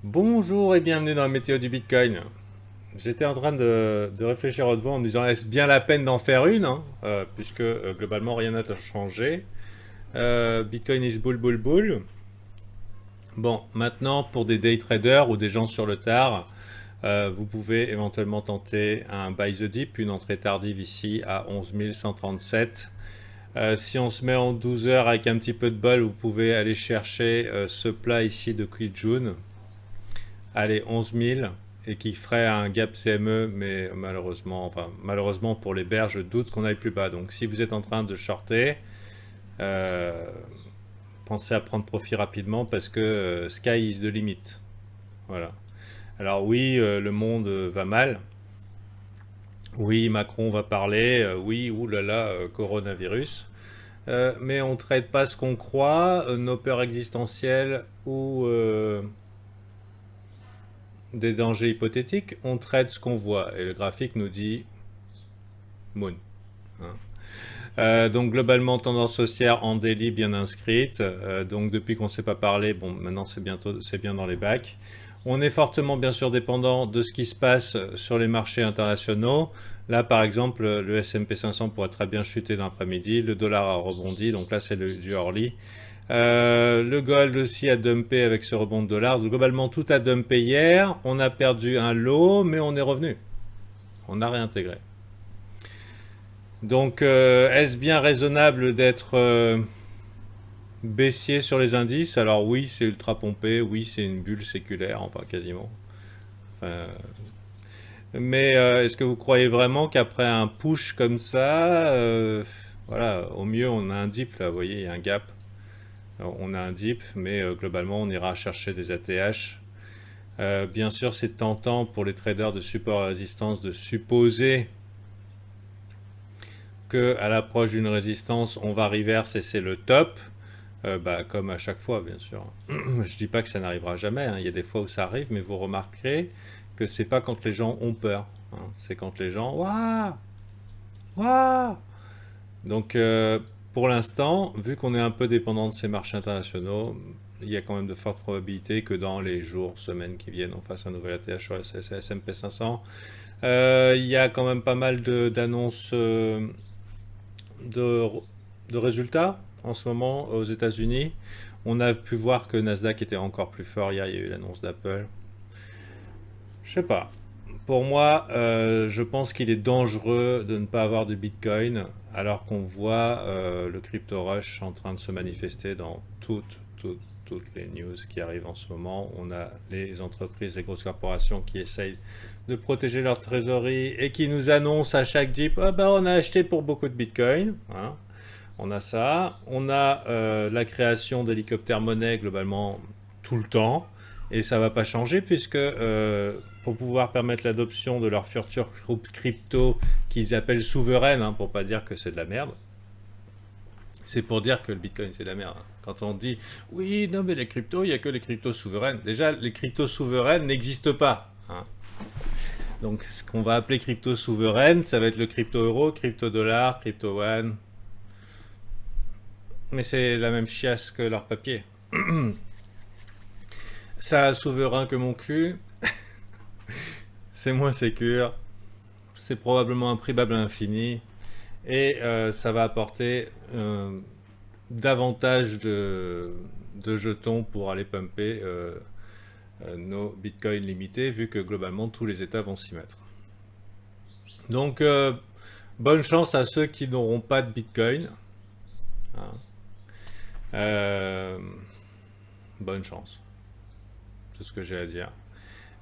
Bonjour et bienvenue dans la météo du Bitcoin. J'étais en train de réfléchir à haute voix en me disant est-ce bien la peine d'en faire une puisque globalement rien n'a changé. Bitcoin is bull bull bull. Bon, maintenant pour des day traders ou des gens sur le tard, vous pouvez éventuellement tenter un buy the dip, une entrée tardive ici à 11 137. Si on se met en 12 heures avec un petit peu de bol, vous pouvez aller chercher ce plat ici de Kijun. Allez, 11 000 et qui ferait un gap CME, mais malheureusement pour les bears, je doute qu'on aille plus bas. Donc si vous êtes en train de shorter, euh, pensez à prendre profit rapidement parce que sky is the limit. Voilà. Alors oui, le monde va mal. Oui, Macron va parler. Oui, oulala, coronavirus. Mais on ne traite pas ce qu'on croit, nos peurs existentielles ou des dangers hypothétiques, on traite ce qu'on voit. Et le graphique nous dit Moon. Hein. Donc globalement, tendance haussière en daily bien inscrite. Donc depuis qu'on ne s'est pas parlé, bon, maintenant c'est bien dans les bacs. On est fortement bien sûr dépendant de ce qui se passe sur les marchés internationaux. Là, par exemple, le S&P 500 pourrait très bien chuter dans l'après-midi. Le dollar a rebondi, donc là c'est du early. Le gold aussi a dumpé avec ce rebond de dollar. Donc, globalement, tout a dumpé hier. On a perdu un lot, mais on est revenu. On a réintégré. Donc, est-ce bien raisonnable d'être baissier sur les indices? Alors oui, c'est ultra pompé. Oui, c'est une bulle séculaire, enfin quasiment. Enfin, mais est-ce que vous croyez vraiment qu'après un push comme ça, voilà, au mieux on a un dip là, vous voyez, il y a un gap. Alors, on a un dip, mais globalement on ira chercher des ATH. Bien sûr, c'est tentant pour les traders de support et résistance de supposer que à l'approche d'une résistance, on va reverse et c'est le top. Comme à chaque fois, bien sûr. Je dis pas que ça n'arrivera jamais. Hein. Il y a des fois où ça arrive, mais vous remarquerez que c'est pas quand les gens ont peur. Hein. C'est quand les gens waouh, waouh. Donc, pour l'instant, vu qu'on est un peu dépendant de ces marchés internationaux, il y a quand même de fortes probabilités que dans les jours, semaines qui viennent, on fasse un nouvel ATH sur le S&P 500. Il y a quand même pas mal d'annonces de, de résultats en ce moment aux États-Unis. On a pu voir que Nasdaq était encore plus fort hier, il y a eu l'annonce d'Apple. Je sais pas. Pour moi, je pense qu'il est dangereux de ne pas avoir de Bitcoin alors qu'on voit le crypto rush en train de se manifester dans toutes les news qui arrivent en ce moment. On a les entreprises, les grosses corporations qui essayent de protéger leur trésorerie et qui nous annoncent à chaque dip, ah ben on a acheté pour beaucoup de Bitcoin. Hein. On a ça. On a la création d'hélicoptères monnaie globalement tout le temps. Et ça va pas changer puisque pour pouvoir permettre l'adoption de leur future crypto qu'ils appellent souveraine, hein, pour pas dire que c'est de la merde, c'est pour dire que le Bitcoin c'est de la merde. Hein. Quand on dit oui, non mais les cryptos, il y a que les cryptos souveraines. Déjà, les cryptos souveraines n'existent pas. Hein. Donc, ce qu'on va appeler crypto souveraine, ça va être le crypto euro, crypto dollar, crypto one. Mais c'est la même chiasse que leur papier. Ça a souverain que mon cul, c'est moins sécure, c'est probablement imprimable à l'infini, et ça va apporter davantage de jetons pour aller pumper nos bitcoins limités, vu que globalement tous les États vont s'y mettre. Donc, bonne chance à ceux qui n'auront pas de bitcoin. Hein. Euh, bonne chance, c'est ce que j'ai à dire.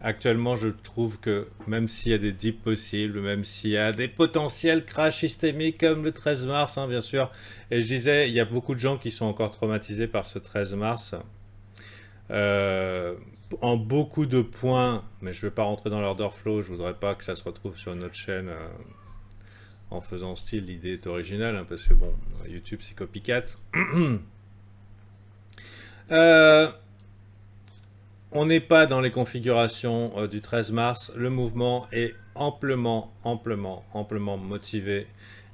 Actuellement, je trouve que même s'il y a des dips possibles, même s'il y a des potentiels crash systémiques comme le 13 mars, hein, bien sûr, et je disais, il y a beaucoup de gens qui sont encore traumatisés par ce 13 mars, euh, en beaucoup de points, mais je ne vais pas rentrer dans l'order flow, je voudrais pas que ça se retrouve sur notre chaîne en faisant style, l'idée est originale, hein, parce que bon, YouTube c'est copycat. euh, On n'est pas dans les configurations du 13 mars. Le mouvement est amplement motivé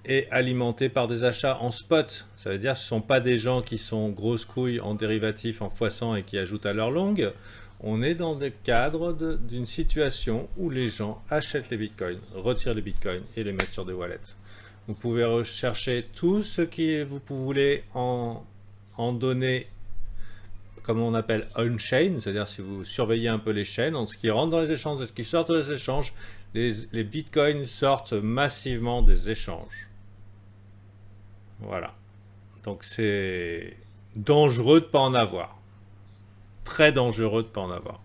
et alimenté par des achats en spot. Ça veut dire que ce ne sont pas des gens qui sont grosses couilles en dérivatif, en x100 et qui ajoutent à leur longue. On est dans le cadre d'une situation où les gens achètent les bitcoins, retirent les bitcoins et les mettent sur des wallets. Vous pouvez rechercher tout ce que vous voulez en données, comme on appelle on-chain, c'est-à-dire si vous surveillez un peu les chaînes, en ce qui rentre dans les échanges et ce qui sort des échanges, les bitcoins sortent massivement des échanges. Voilà. Donc c'est dangereux de ne pas en avoir. Très dangereux de ne pas en avoir.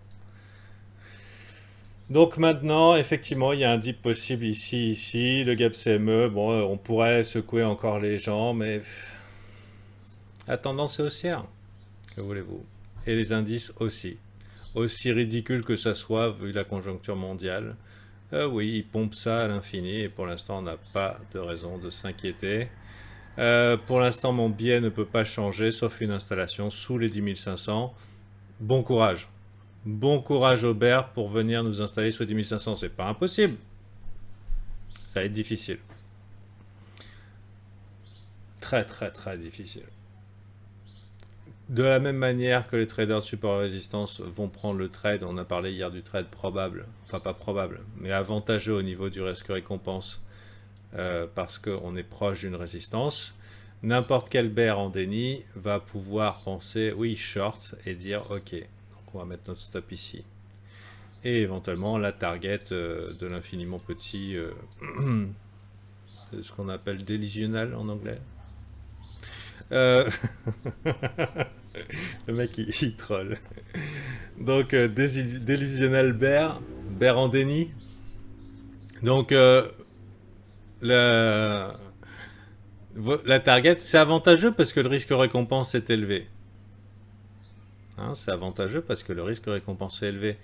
Donc maintenant, effectivement, il y a un dip possible ici. Le gap CME, bon, on pourrait secouer encore les gens, mais la tendance est haussière. Que voulez-vous? Et les indices aussi. Aussi ridicule que ça soit, vu la conjoncture mondiale. Oui, ils pompent ça à l'infini, et pour l'instant, on n'a pas de raison de s'inquiéter. Pour l'instant, mon biais ne peut pas changer, sauf une installation sous les 10 500. Bon courage. Bon courage au bear pour venir nous installer sous 10 500. C'est pas impossible. Ça va être difficile. Très, très, très difficile. De la même manière que les traders de support et résistance vont prendre le trade, on a parlé hier du trade probable, enfin pas probable, mais avantageux au niveau du risque récompense parce qu'on est proche d'une résistance. N'importe quel bear en déni va pouvoir penser oui short et dire ok, donc on va mettre notre stop ici. Et éventuellement la target de l'infiniment petit, ce qu'on appelle délusionnel en anglais. Le mec il troll. Donc délusionnel bear en déni. Donc la target c'est avantageux parce que le risque récompense est élevé. Hein, c'est avantageux parce que le risque récompense est élevé.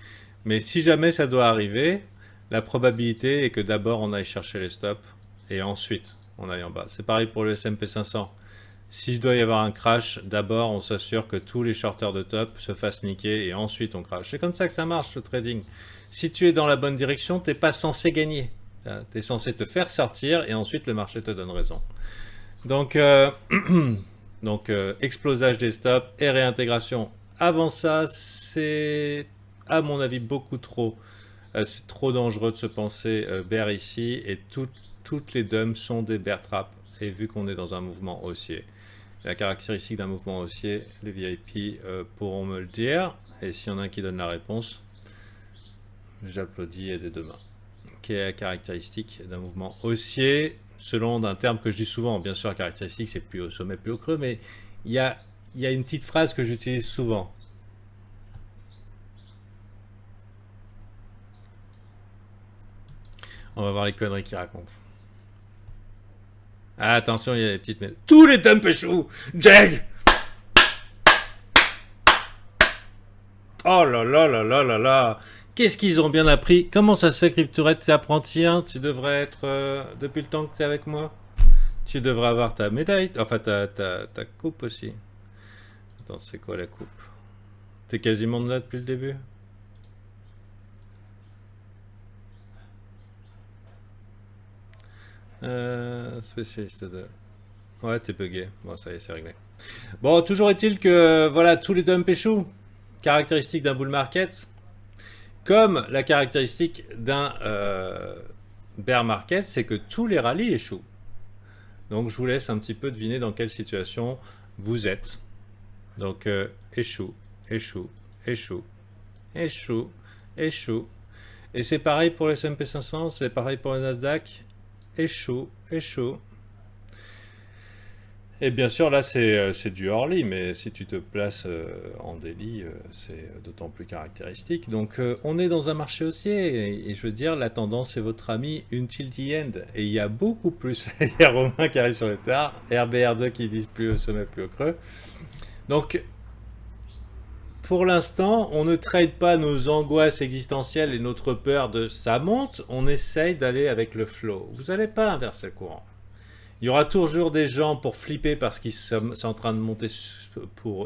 Mais si jamais ça doit arriver, la probabilité est que d'abord on aille chercher les stops et ensuite on aille en bas. C'est pareil pour le S&P 500. Si je dois y avoir un crash, d'abord on s'assure que tous les shorters de top se fassent niquer et ensuite on crash. C'est comme ça que ça marche le trading. Si tu es dans la bonne direction, tu n'es pas censé gagner. Tu es censé te faire sortir et ensuite le marché te donne raison. Donc, explosage des stops et réintégration. Avant ça, c'est à mon avis beaucoup trop. C'est trop dangereux de se penser bear ici et toutes les dumps sont des bear traps. Et vu qu'on est dans un mouvement haussier, la caractéristique d'un mouvement haussier, les VIP pourront me le dire. Et s'il y en a un qui donne la réponse, j'applaudis et des deux mains. Quelle est la caractéristique d'un mouvement haussier? Selon un terme que je dis souvent, bien sûr la caractéristique c'est plus au sommet, plus au creux, mais il y a une petite phrase que j'utilise souvent. On va voir les conneries qu'il raconte. Ah, attention, il y a des petites... Tous les dumps échouent. Jag. Oh là là là là là là. Qu'est-ce qu'ils ont bien appris? Comment ça se fait, Cryptorette? Tu es apprenti, hein? Tu devrais être... depuis le temps que tu es avec moi. Tu devrais avoir ta médaille, enfin ta coupe aussi. Attends, c'est quoi la coupe? T'es quasiment là depuis le début? Spécialiste de... Ouais, t'es bugué. Bon, ça y est, c'est réglé. Bon, toujours est-il que, voilà, tous les dumps échouent. Caractéristique d'un bull market. Comme la caractéristique d'un bear market, c'est que tous les rallyes échouent. Donc, je vous laisse un petit peu deviner dans quelle situation vous êtes. Donc, échoue, échoue, échoue, échoue, échoue. Et c'est pareil pour le S&P 500, c'est pareil pour le Nasdaq. Échoue, échoue. Et bien sûr, là, c'est du early, mais si tu te places en daily, c'est d'autant plus caractéristique. Donc, on est dans un marché haussier, et je veux dire, la tendance est votre ami until the end. Et il y a beaucoup plus. Il y a Romain qui arrive sur le tard, RBR2 qui disent plus au sommet, plus au creux. Donc, pour l'instant, on ne trade pas nos angoisses existentielles et notre peur de ça monte, on essaye d'aller avec le flow. Vous n'allez pas inverser le courant. Il y aura toujours des gens pour flipper parce qu'ils sont en train de monter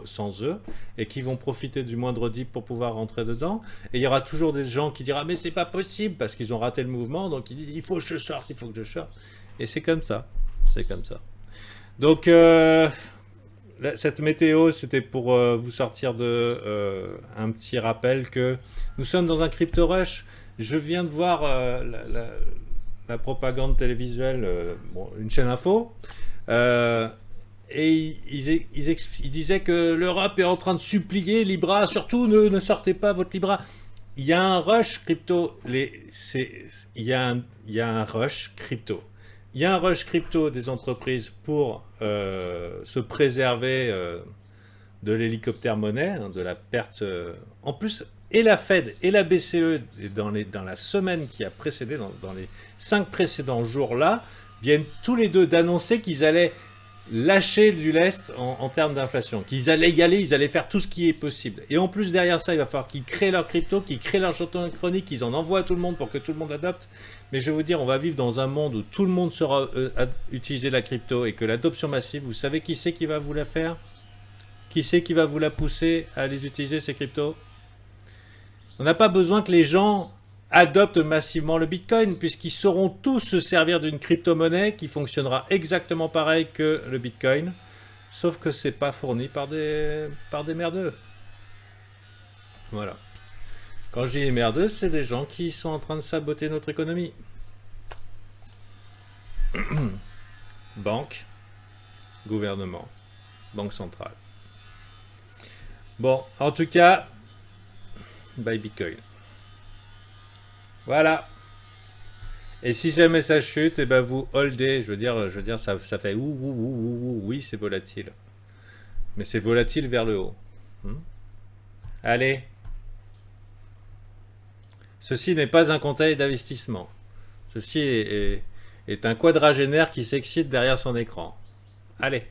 sans eux et qui vont profiter du moindre dip pour pouvoir rentrer dedans. Et il y aura toujours des gens qui diront mais c'est pas possible parce qu'ils ont raté le mouvement, donc ils disent il faut que je sorte, il faut que je sorte. Et c'est comme ça, c'est comme ça. Donc cette météo, c'était pour vous sortir de un petit rappel que nous sommes dans un crypto rush. Je viens de voir la propagande télévisuelle, bon, une chaîne info, et ils disaient que l'Europe est en train de supplier Libra, surtout ne sortez pas votre Libra. Il y a un rush crypto. Il y a un rush crypto. Il y a un rush crypto des entreprises pour se préserver de l'hélicoptère monnaie, hein, de la perte. En plus, et la Fed et la BCE, dans la semaine qui a précédé, dans les 5 précédents jours-là, viennent tous les deux d'annoncer qu'ils allaient lâcher du lest en termes d'inflation, qu'ils allaient y aller, ils allaient faire tout ce qui est possible. Et en plus, derrière ça, il va falloir qu'ils créent leur crypto, qu'ils créent leur jeton électronique, qu'ils en envoient à tout le monde pour que tout le monde adopte. Mais je vais vous dire, on va vivre dans un monde où tout le monde saura utiliser la crypto et que l'adoption massive, vous savez qui c'est qui va vous la faire? Qui c'est qui va vous la pousser à les utiliser, ces cryptos? On n'a pas besoin que les gens adoptent massivement le Bitcoin, puisqu'ils sauront tous se servir d'une crypto-monnaie qui fonctionnera exactement pareil que le Bitcoin, sauf que c'est pas fourni par des merdeux. Voilà. Quand je dis merdeux, c'est des gens qui sont en train de saboter notre économie. Banque, gouvernement, banque centrale. Bon, en tout cas, buy Bitcoin. Voilà. Et si jamais ça chute, et ben vous holdez. Je veux dire, ça fait oui, c'est volatile. Mais c'est volatile vers le haut. Allez. Ceci n'est pas un conseil d'investissement. Ceci est un quadragénaire qui s'excite derrière son écran. Allez.